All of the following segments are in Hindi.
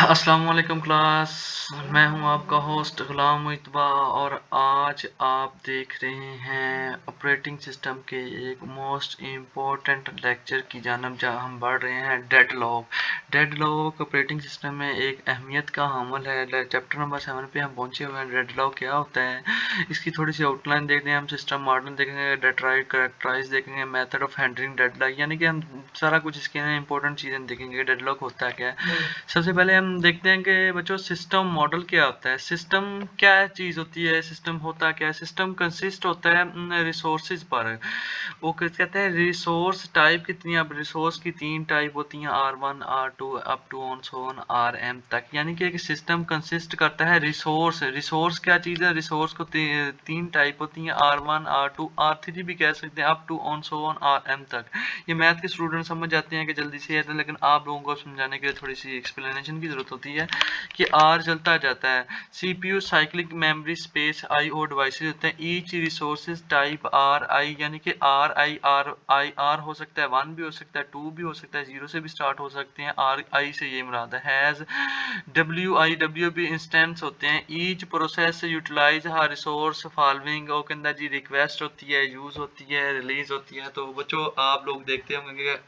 अस्सलाम वालेकुम क्लास। मैं हूं आपका होस्ट गुलाम मुइतबा और आज आप देख रहे हैं ऑपरेटिंग सिस्टम के एक मोस्ट इम्पोर्टेंट लेक्चर की जानब जहां हम बढ़ रहे हैं डेडलॉक ऑपरेटिंग सिस्टम में एक अहमियत का हामिल है। चैप्टर नंबर 7 पे हम पहुंचे हुए हैं। डेडलॉक क्या होता है, इसकी थोड़ी सी आउटलाइन देखते हैं। हम सिस्टम मॉडल देखेंगे, डेट्राइड करेक्टराइज देखेंगे, मेथड ऑफ हैंडलिंग डेडलॉक, यानी कि हम सारा कुछ इसके इंपॉर्टेंट चीज़ें देखेंगे। डेडलॉक होता है क्या है। सबसे पहले हम देखते हैं कि बच्चों सिस्टम मॉडल क्या होता है। सिस्टम क्या चीज़ होती है, सिस्टम होता क्या है। सिस्टम कंसिस्ट होता है रिसोर्सेज पर। वो कहते हैं रिसोर्स टाइप कितनी, अब रिसोर्स की 3 टाइप होती हैं, R1 R2 up to on so on RM तक। यानी कि एक सिस्टम कंसिस्ट करता है रिसोर्स। रिसोर्स क्या चीज़ है, रिसोर्स को 3 टाइप होती हैं, R1 R2 R3 भी कह सकते हैं, up to on so on RM तक। ये मैथ के स्टूडेंट समझ जाते हैं कि जल्दी से आता है, लेकिन आप लोगों को समझाने के लिए थोड़ी सी एक्सप्लेनेशन की ज़रूरत होती है कि आर चलता जाता है। CPU cyclic memory space IO devices होते हैं। ईच रिसोर्सेज टाइप RI, यानी कि RI हो सकता है 1 भी हो सकता है, 2 भी हो सकता है, 0 से भी स्टार्ट हो सकते हैं। RI से ये मुराद है। हैज़ WI भी इंस्टेंस होते हैं। ईच प्रोसेस यूटिलाइज हर रिसोर्स फॉलोइंग, वो कहता जी रिक्वेस्ट होती है, यूज़ होती है, रिलीज होती है। तो बच्चों आप लोग देखते होंगे,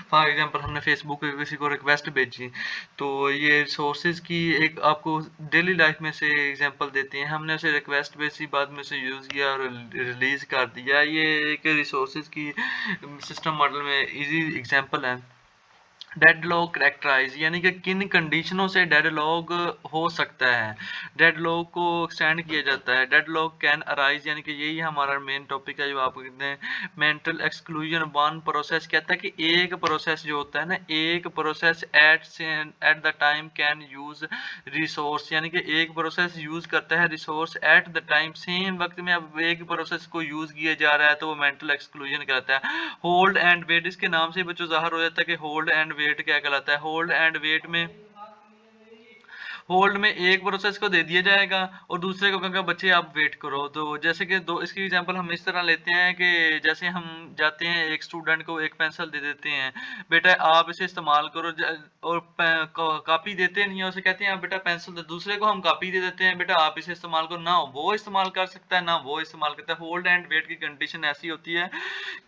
फॉर एग्जांपल हमने फेसबुक पे किसी को रिक्वेस्ट भेजी, तो ये रिसोर्सेज की एक आपको डेली लाइफ में से एग्जांपल देते हैं। हमने उसे रिक्वेस्ट भेजी, बाद में उसे यूज़ किया और रिलीज कर दिया। ये एक रिसोर्सेज की सिस्टम मॉडल में इजी एग्जांपल है। डेडलॉक करेक्टराइज, यानी कि किन कंडीशनों से डेडलॉक हो सकता है, डेडलॉक को एक्सटेंड किया जाता है। डेडलॉक कैन अराइज, यानी कि यही हमारा मेन टॉपिक है जो आपको कहते हैं मेंटल एक्सक्लूजन। वन प्रोसेस कहता है कि एक प्रोसेस जो होता है ना, एक process at the time can use resource, यानी कि एक प्रोसेस यूज करता है resource at the time, same वक्त में अब एक प्रोसेस को यूज किया जा रहा है, तो वो मेंटल एक्सक्लूजन कहता है। होल्ड एंड वेट, इसके नाम से बच्चों जाहिर हो जाता है कि होल्ड एंड वेट क्या कहलाता है। होल्ड एंड वेट में होल्ड में एक प्रोसेस को दे दिया जाएगा और दूसरे को कहेगा बच्चे आप वेट करो। तो जैसे कि दो इसकी एग्जांपल हम इस तरह लेते हैं कि जैसे हम जाते हैं, एक स्टूडेंट को एक पेंसिल दे देते हैं, बेटा आप इसे इस्तेमाल करो, और कॉपी देते नहीं है, उसे कहते हैं आप बेटा पेंसिल दे। दूसरे को हम कॉपी दे देते हैं, बेटा आप इसे इस्तेमाल करो, ना वो इस्तेमाल कर सकता है ना वो इस्तेमाल करता है। होल्ड एंड वेट की कंडीशन ऐसी होती है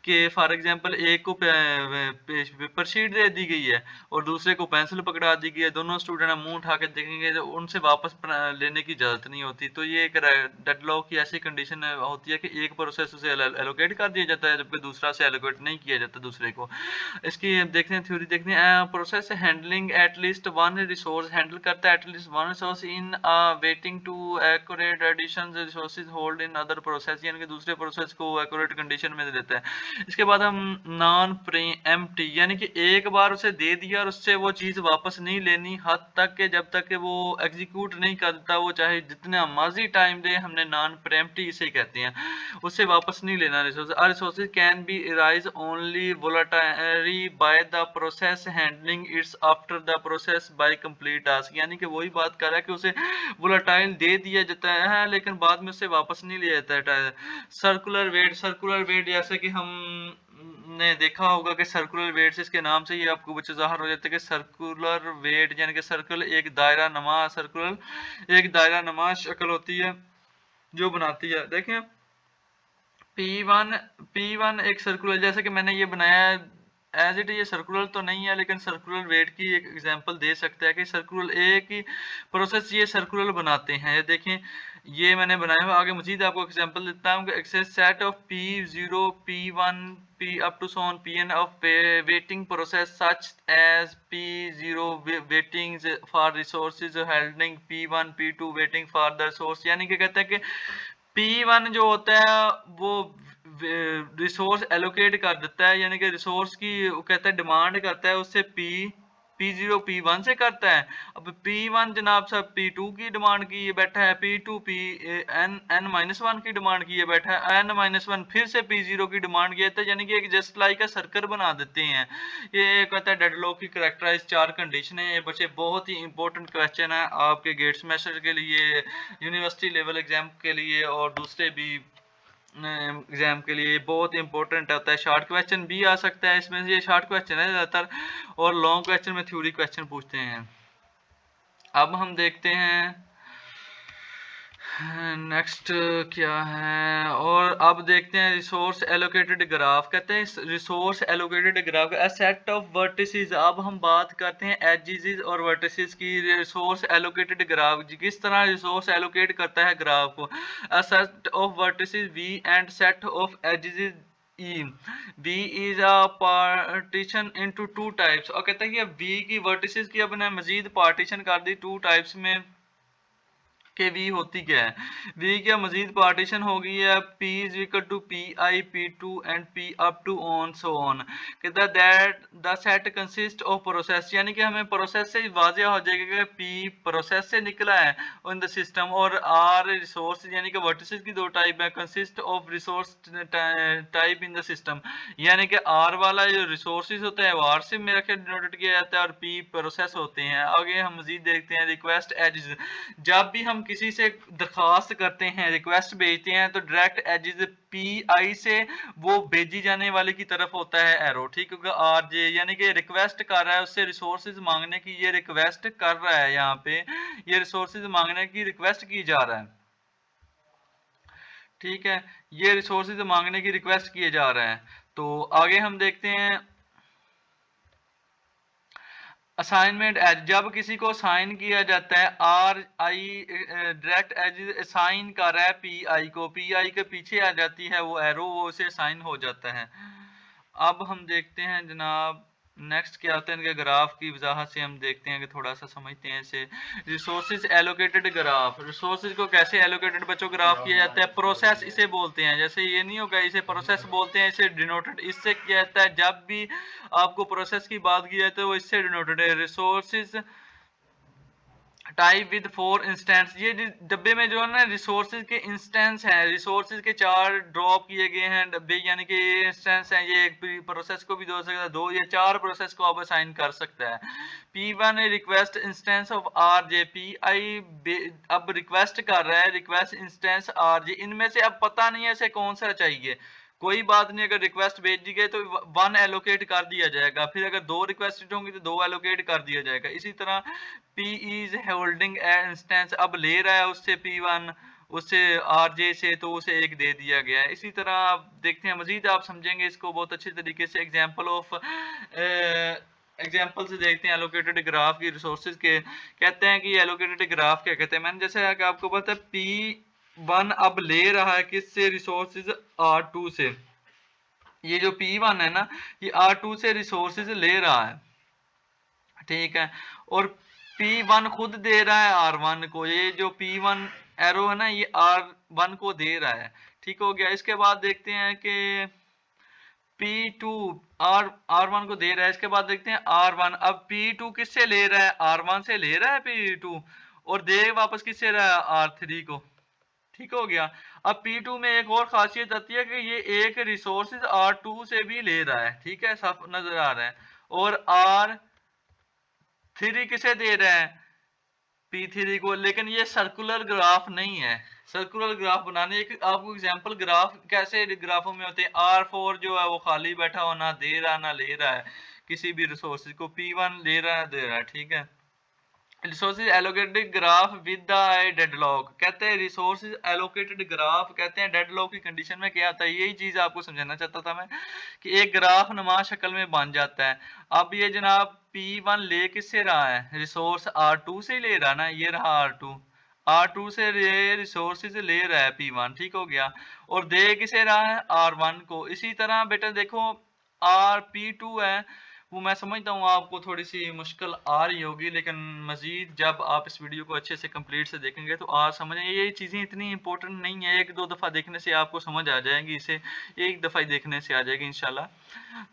कि फॉर एग्जांपल एक को पेपर शीट दे दी गई है और दूसरे को पेंसिल पकड़ा दी गई है। दोनों स्टूडेंट मुंह उठा के देखेंगे तो उनसे वापस लेने की इजाजत नहीं होती। तो ये एक डेडलॉक की ऐसी कंडीशन होती है कि एक प्रोसेस उसे एलोकेट कर दिया जाता है, जबकि दूसरा से एलोकेट नहीं किया जाता दूसरे को। इसकी देखते हैं थ्योरी, देखते हैं process handling at least one resource, handle करता है at least one resource in waiting to acquire additional resources hold in other process, यानी कि दूसरे प्रोसेस को एक्यूरेट कंडीशन में दे देता है। इसके बाद हम नॉन प्रीएम्प्टी, यानी कि एक बार उसे दे दिया और उससे वो चीज़ वापस नहीं लेनी हद तक के जब तक कि वो एग्जीक्यूट नहीं करता, वो चाहे जितना मर्जी टाइम दे, हमने नॉन प्रीएम्प्टी इसे कहते हैं। उससे वापस नहीं लेना resource. Resources can be rise only voluntary by the process handling its after the process by complete task, यानी कि वही बात कर रहा है कि उसे वोलेटाइल दे दिया जाता है लेकिन बाद में उससे वापस नहीं लिया जाता है। सर्कुलर वेट जैसे कि हम ने देखा होगा कि सर्कुलर वेट से, इसके नाम से ही आपको बच्चे जाहिर हो जाते हैं कि सर्कुलर वेट, यानी कि सर्कल एक दायरा नमा, सर्कुलर एक दायरा नमा शक्ल होती है जो बनाती है। देखें P1 एक सर्कुलर, जैसे कि मैंने ये बनाया है एज इट, ये सर्कुलर तो नहीं है लेकिन सर्कुलर वेट की एक एग्जांपल दे सकता है कि सर्कुलर एक ही प्रोसेस ये सर्कुलर बनाते हैं। ये देखें ये मैंने बनाया हुआ, आगे मजीद आपको एग्जांपल देता हूँ कि exists set of P0 P1 P up to so on Pn of waiting process such as P0 waiting for resources holding P1 P2 waiting for the resource, यानी कि कहता है कि P1 जो होता है वो रिसोर्स एलोकेट कर देता है, यानी कि रिसोर्स की वो कहता है डिमांड करता है उससे P0 P1 से करता है। अब P1 जनाब साहब P2 की डिमांड किए बैठा है, P2 N-1 की डिमांड किए बैठा है, N-1 फिर से P0 की डिमांड किया था, यानी कि एक जस्ट लाइक का सर्कल बना देते हैं। ये कहता है डेडलॉक की करेक्टराइज 4 कंडीशन है। ये बच्चे बहुत ही इंपॉर्टेंट क्वेश्चन है आपके गेट सेमेस्टर के लिए, यूनिवर्सिटी लेवल एग्जाम के लिए और दूसरे भी एग्जाम के लिए बहुत इंपॉर्टेंट होता है। शॉर्ट क्वेश्चन भी आ सकता है इसमें से, ये शॉर्ट क्वेश्चन है ज़्यादातर, और लॉन्ग क्वेश्चन में थ्योरी क्वेश्चन पूछते हैं। अब हम देखते हैं नेक्स्ट क्या है, और अब देखते हैं रिसोर्स एलोकेटेड ग्राफ। कहते हैं resource allocated graph a set of vertices. अब हम बात करते हैं एजेस और वर्टिसेस की। रिसोर्स एलोकेटेड ग्राफ किस तरह रिसोर्स एलोकेट करता है ग्राफ को। A set of vertices V and set of edges E. V is a partition into two types। और कहते हैं कि V की वर्टिसेस की अब ने मजीद पार्टीशन कर दी टू टाइप्स में के वी होती क्या है। वी क्या मजीद पार्टीशन हो गई है। P is equal to P I P two and P up to on so on. कहता है that the set consist of process, यानी कि हमें प्रोसेस से वाज़ेह हो जाएगा कि P प्रोसेस से निकला है इन द सिस्टम, और R रिसोर्स यानी कि वर्टिसेस की दो टाइप है, consist of resource type in the system, यानी कि R वाला जो रिसोर्सेज होता है वो R से मेरा ख्याल डिनोटेड किया जाता है और P प्रोसेस होते हैं। आगे हम मजीद देखते हैं रिक्वेस्ट एजेस। जब भी हम किसी से दरखास्त करते हैं, रिक्वेस्ट भेजते हैं, तो डायरेक्ट एजेस पी आई से वो भेजी जाने वाले की तरफ होता है एरो, ठीक है। आर जे यानी कि रिक्वेस्ट कर रहा है, उससे रिसोर्सेज मांगने की, ये रिक्वेस्ट कर रहा है, यहाँ पे ये रिसोर्सेज मांगने की रिक्वेस्ट की जा रहा है, ठीक है। ये रिसोर्सेज मांगने की रिक्वेस्ट किए जा रहे हैं। तो आगे हम देखते हैं असाइनमेंट एज। जब किसी को साइन किया जाता है, R I direct edge sign कर रहा है पी आई को, पी आई के पीछे आ जाती है वो एरो, वो उसे साइन हो जाता है। अब हम देखते हैं जनाब नेक्स्ट क्या होता है इनके ग्राफ की वजाहत से हम देखते हैं कि थोड़ा सा समझते हैं इसे। रिसोर्सेज एलोकेटेड ग्राफ, रिसोर्सेज को कैसे एलोकेटेड बच्चों ग्राफ किया जाता है। प्रोसेस इसे बोलते हैं, जैसे ये नहीं होगा इसे प्रोसेस बोलते हैं, इसे डिनोटेड इससे किया जाता है। जब भी आपको प्रोसेस की बात की जाए तो वो इससे डिनोटेड है। रिसोर्सेज टाइप विद 4 इंस्टेंस, ये डब्बे में जो है ना रिसोर्सेज के इंस्टेंस हैं, रिसोर्सेज के 4 ड्रॉप किए गए हैं डब्बे, यानी कि ये इंस्टेंस हैं। ये एक प्रोसेस को भी दो सकता है, 2 या 4 प्रोसेस को आप असाइन कर सकता है। P1 request instance of R J, P I अब रिक्वेस्ट कर रहा है रिक्वेस्ट इंस्टेंस आर जे, इनमें से अब पता नहीं है इसे कौन सा चाहिए। कोई बात नहीं, अगर रिक्वेस्ट भेज दी गई तो 1 एलोकेट कर दिया जाएगा, फिर अगर 2 रिक्वेस्ट होंगी तो 2 एलोकेट कर दिया जाएगा। इसी तरह P इज होल्डिंग इंस्टेंस, अब ले रहा है उससे P1 उससे RJ से, तो उसे एक दे दिया गया है। इसी तरह आप देखते हैं मजीद आप समझेंगे इसको बहुत अच्छे तरीके से। एग्जाम्पल से देखते हैं एलोकेटेड ग्राफ की रिसोर्सेज के। कहते हैं कि एलोकेटेड ग्राफ क्या कहते हैं। मैंने जैसे कि आपको पता है P1 अब ले रहा है किससे, रिसोर्सेज R2 से। ये जो P1 है ना, ये R2 से रिसोर्सेज ले रहा है, ठीक है। और P1 खुद दे रहा है R1 को, ये जो P1 एरो है ना ये R1 को दे रहा है, ठीक हो गया। इसके बाद देखते हैं कि P2 R1 को दे रहा है। इसके बाद देखते हैं R1, अब P2 किससे ले रहा है, R1 से ले रहा है P2, और दे वापस किससे रहा है, R3 को, ठीक हो गया। अब P2 में एक और खासियत आती है कि ये एक रिसोर्सेज R2 से भी ले रहा है, ठीक है, साफ नजर आ रहा है। और R3 किसे दे रहा है, P3 को। लेकिन ये सर्कुलर ग्राफ नहीं है। सर्कुलर ग्राफ बनाने एक आपको एग्जांपल ग्राफ कैसे ग्राफों में होते हैं। R4 जो है वो खाली बैठा हो, ना दे रहा ना ले रहा है किसी भी रिसोर्सेज को, P1 ले रहा है दे रहा है, ठीक है। Resources allocated graph with the deadlock, कहते हैं रिसोर्सेज एलोकेटेड ग्राफ कहते हैं डेडलॉक की कंडीशन में क्या आता है। यही चीज आपको समझाना चाहता था मैं कि एक ग्राफ नुमा शक्ल में बन जाता है। अब ये जनाब P1 ले किससे रहा है, रिसोर्स R2 से ले रहा ना, ये रहा R2 से रिसोर्सेज ले रहा है P1, ठीक हो गया। और दे किसे रहा है, R1 को। इसी तरह बेटा देखो P2 है, वो मैं समझता हूँ आपको थोड़ी सी मुश्किल आ रही होगी, लेकिन मजीद जब आप इस वीडियो को अच्छे से कंप्लीट से देखेंगे तो आप समझेंगे ये चीज़ें इतनी इंपॉर्टेंट नहीं है, एक दो दफ़ा देखने से आपको समझ आ जाएगी, इसे एक दफ़ा ही देखने से आ जाएगी इंशाल्लाह।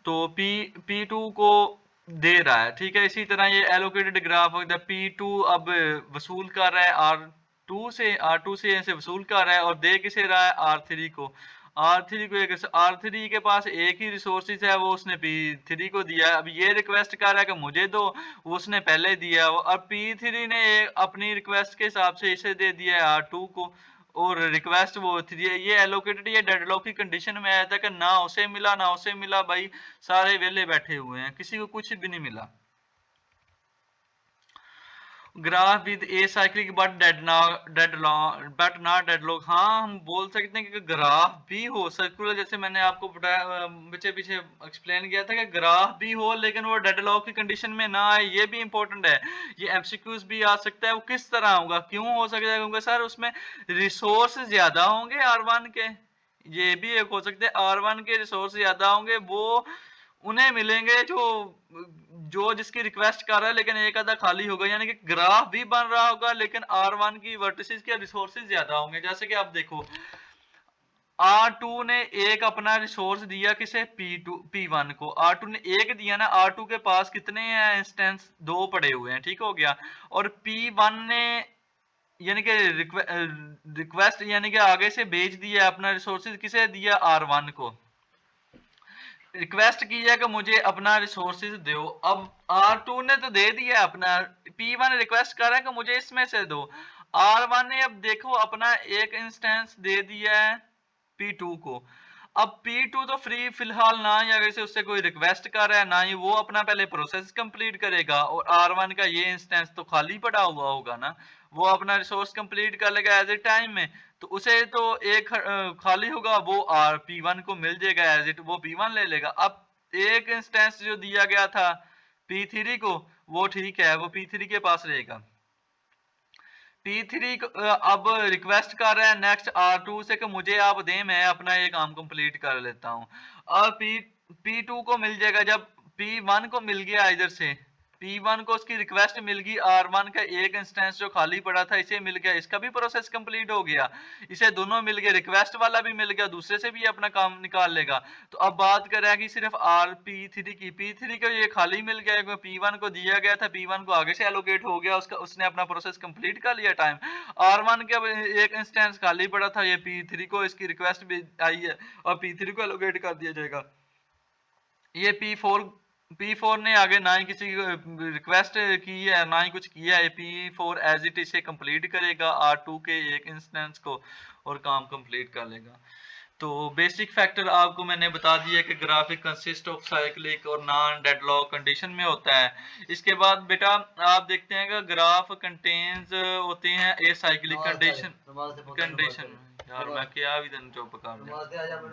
तो P2 को दे रहा है, ठीक है। इसी तरह ये एलोकेटेड ग्राफ P2 अब वसूल कर रहा है R2 से ऐसे वसूल कर रहा है, और दे किसे रहा है, R3 को। R3 को एक R3 के पास एक ही रिसोर्सेज है, वो उसने P3 को दिया। अब ये रिक्वेस्ट कर रहा है कि मुझे दो, वो उसने पहले दिया। अब P3 ने अपनी रिक्वेस्ट के हिसाब से इसे दे दिया है R2 को, और रिक्वेस्ट वो थी। ये एलोकेटेड ये डेडलॉक की कंडीशन में आया था कि ना उसे मिला ना उसे मिला, भाई सारे वेले बैठे हुए हैं, किसी को कुछ भी नहीं मिला। Graph with a cyclic but but not deadlock. हाँ, हम बोल सकते हैं कि ग्राफ भी हो सर्कुलर, जैसे मैंने आपको बताया पीछे पीछे एक्सप्लेन किया था कि ग्राफ भी हो लेकिन वो डेडलॉक की कंडीशन में ना आए, ये भी इंपॉर्टेंट है। ये एमसीक्यूज भी आ सकता है। वो किस तरह होगा, क्यों हो सकता है? क्योंकि सर उसमें रिसोर्स ज्यादा होंगे R1 के। ये भी एक हो सकता है, R1 के रिसोर्स ज्यादा होंगे, वो उन्हें मिलेंगे जो जो जिसकी रिक्वेस्ट कर रहा है, लेकिन एक आधा खाली होगा, यानी कि ग्राफ भी बन रहा होगा लेकिन R1 की वर्टिसेस के रिसोर्सेज ज्यादा होंगे। जैसे कि आप देखो R2 ने एक अपना रिसोर्स दिया किसे, P1 को। R2 ने एक दिया ना, R2 के पास कितने हैं इंस्टेंस, 2 पड़े हुए हैं, ठीक हो गया। और P1 ने यानी कि रिक्वेस्ट यानी कि आगे से भेज दिया अपना रिसोर्सेज, किसे दिया, R1 को। रिक्वेस्ट की है कि मुझे अपना रिसोर्सेज दो। अब R2 ने तो दे दिया अपना, P1 रिक्वेस्ट कर रहा है कि मुझे इसमें से दो। R1 ने अब देखो अपना एक इंस्टेंस दे दिया है P2 को। अब P2 तो फ्री फिलहाल ना ही अगर से उससे कोई रिक्वेस्ट कर रहा है, ना ही वो अपना पहले प्रोसेस कंप्लीट करेगा, और R1 का ये इंस्टेंस तो खाली पड़ा हुआ होगा ना, वो अपना रिसोर्स कंप्लीट कर लेगा एज ए टाइम में। तो उसे तो एक खाली होगा, वो P1 को मिल जाएगा एज इट, वो P1 ले लेगा। अब एक इंस्टेंस जो दिया गया था P3 को, वो ठीक है, वो P3 के पास रहेगा। P3 अब रिक्वेस्ट कर रहा है नेक्स्ट R2 से कि मुझे आप दें, मैं अपना ये काम कंप्लीट कर लेता हूँ। अब P2 को मिल जाएगा, जब P1 को मिल गया इधर से, P1 को उसकी रिक्वेस्ट मिल गई, R1 का एक इंस्टेंस जो खाली पड़ा था इसे मिल गया, इसका भी प्रोसेस कंप्लीट हो गया। इसे दोनों मिल गए, रिक्वेस्ट वाला भी मिल गया, दूसरे से भी अपना काम निकाल लेगा। तो अब बात करें कि सिर्फ P3 की, P3 को ये खाली मिल गया क्योंकि P1 को दिया गया था, P1 को आगे से एलोकेट हो गया, उसका उसने अपना प्रोसेस कंप्लीट कर लिया टाइम। R1 के अब एक इंस्टेंस खाली पड़ा था, ये P3 को इसकी रिक्वेस्ट भी आई है और P3 को एलोकेट कर दिया जाएगा। ये P4 ने आगे ना ही किसी रिक्वेस्ट की है ना ही कुछ किया है, P4 एज इट इसे कंप्लीट करेगा R2 के एक इंस्टेंस को और काम कंप्लीट कर लेगा। तो बेसिक फैक्टर आपको मैंने बता दिया कि ग्राफिक कंसिस्ट ऑफ साइक्लिक और नॉन डेडलॉक कंडीशन में होता है। इसके बाद बेटा आप देखते हैं कि ग्राफ कंटेन्स होते हैं ए साइक्लिक कंडीशन। यार मैं क्या भी दिन जो पका